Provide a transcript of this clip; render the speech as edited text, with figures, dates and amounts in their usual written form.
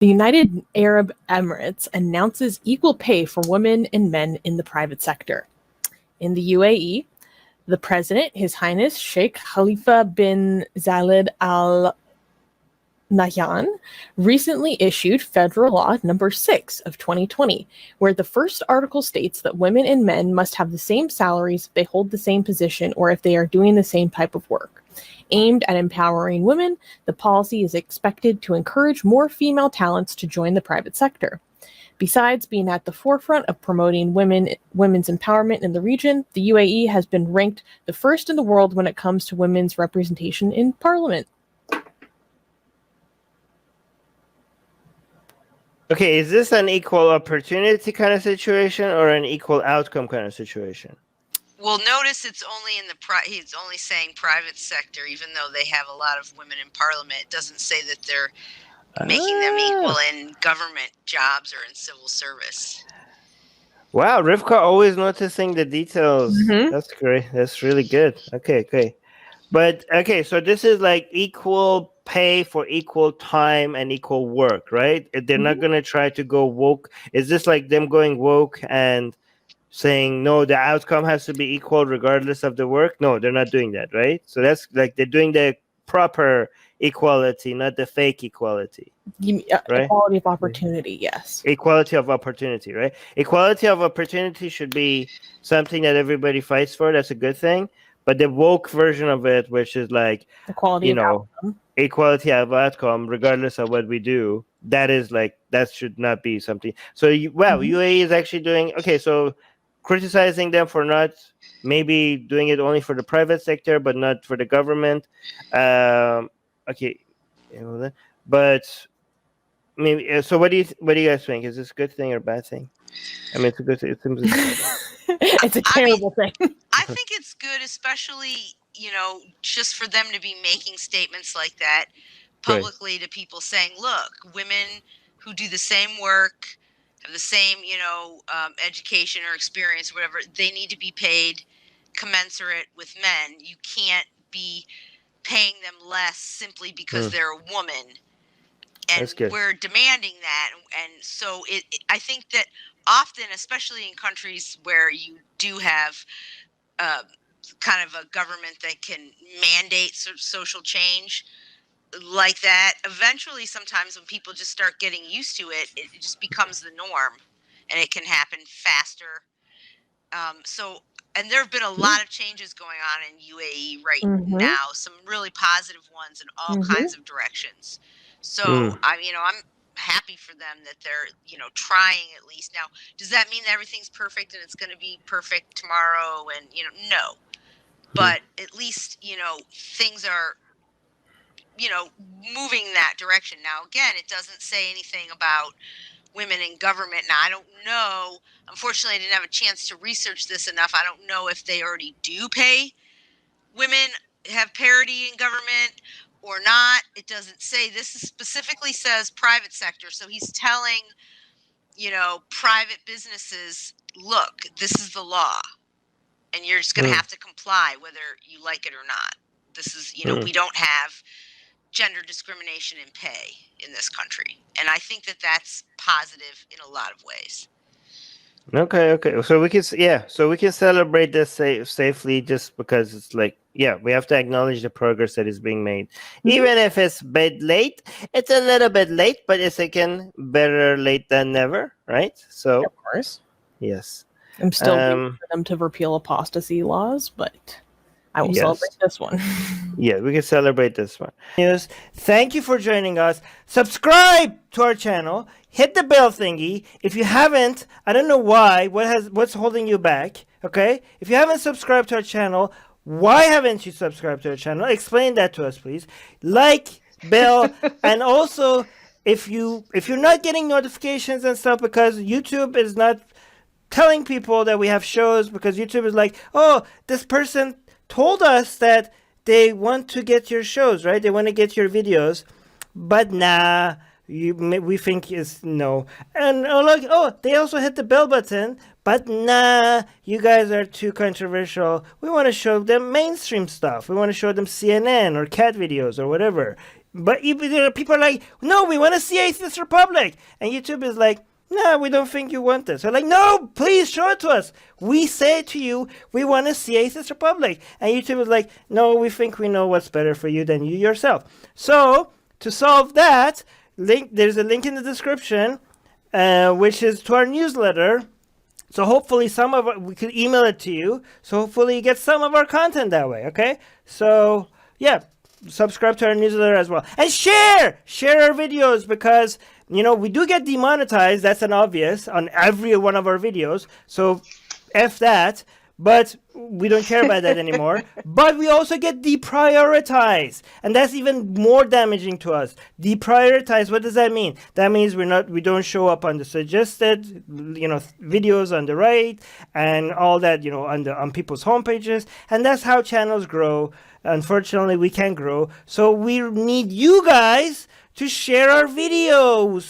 The United Arab Emirates announces equal pay for women and men in the private sector. In the UAE, the president, His Highness Sheikh Khalifa bin Zayed Al Nahyan, recently issued Federal Law Number 6 of 2020, where the first article states that women and men must have the same salaries if they hold the same position or if they are doing the same type of work. Aimed at empowering women, the policy is expected to encourage more female talents to join the private sector. Besides being at the forefront of promoting women's empowerment in the region, the UAE has been ranked the first in the world when it comes to women's representation in parliament. Okay, is this an equal opportunity kind of situation or an equal outcome kind of situation? Well, notice it's only in the he's only saying private sector, even though they have a lot of women in parliament. It doesn't say that they're making them equal in government jobs or in civil service. Wow, Rivka always noticing the details. That's great. That's really good. Okay. But okay, so this is like equal pay for equal time and equal work, right? They're not going to try to go woke. Is this like them going woke and saying, no, the outcome has to be equal regardless of the work? No, they're not doing that, right? So that's like they're doing the proper equality, not the fake equality. Right? Equality of opportunity, yes. Equality of opportunity, right? Equality of opportunity should be something that everybody fights for. That's a good thing. But the woke version of it, which is like, equality of outcome. Equality of outcome, regardless of what we do, that is like, that should not be something. So, UAE is actually doing, okay, so criticizing them for not maybe doing it only for the private sector, but not for the government. Okay, but maybe. So, what do you guys think? Is this a good thing or a bad thing? I mean, it's a good thing. It's a terrible thing. I think it's good, especially just for them to be making statements like that publicly to people, saying, "Look, women who do the same work, have the same education or experience, or whatever, they need to be paid commensurate with men. You can't be paying them less simply because they're a woman." And we're demanding that. And so I think that often, especially in countries where you do have kind of a government that can mandate social change like that, eventually sometimes when people just start getting used to it, it just becomes the norm and it can happen faster. And there have been a lot of changes going on in UAE right now, some really positive ones in all kinds of directions. So I'm happy for them that they're trying at least. Now, does that mean that everything's perfect and it's going to be perfect tomorrow? And no, but at least things are moving that direction. Now, again, it doesn't say anything about women in government. Now, I don't know. Unfortunately, I didn't have a chance to research this enough. I don't know if they already do pay women, have parity in government or not. It doesn't say. This specifically says private sector. So he's telling, private businesses, look, this is the law and you're just going to have to comply whether you like it or not. This is, we don't have gender discrimination in pay in this country. And I think that that's positive in a lot of ways. Okay. So we can celebrate this safely, just because it's like, we have to acknowledge the progress that is being made. Even if it's a bit late, it's a little bit late, but it's again better late than never, right? So of course. Yes. I'm still waiting for them to repeal apostasy laws, but I will celebrate this one. Yeah, we can celebrate this one. Thank you for joining us. Subscribe to our channel. Hit the bell thingy. If you haven't, I don't know why. What's holding you back? Okay? If you haven't subscribed to our channel, why haven't you subscribed to our channel? Explain that to us, please. Like, bell, and also if you're not getting notifications and stuff because YouTube is not telling people that we have shows, because YouTube is like, oh, this person told us that they want to get your shows, right? They want to get your videos, but nah, we think is no. And they also hit the bell button, but nah, you guys are too controversial. We want to show them mainstream stuff. We want to show them CNN or cat videos or whatever. But people are like, no, we want to see Atheist Republic. And YouTube is like, no, we don't think you want this. So like, no, please show it to us. We say to you, we want to see Atheist Republic. And YouTube is like, no, we think we know what's better for you than you yourself. So to solve that, there's a link in the description, which is to our newsletter. So hopefully we could email it to you. So hopefully you get some of our content that way. Okay. So yeah, subscribe to our newsletter as well. And share our videos, because we do get demonetized. That's an obvious on every one of our videos. So F that. But we don't care about that anymore. But we also get deprioritized. And that's even more damaging to us. Deprioritized, what does that mean? That means we don't show up on the suggested, videos on the right and all that, on people's homepages. And that's how channels grow. Unfortunately, we can't grow. So we need you guys to share our videos.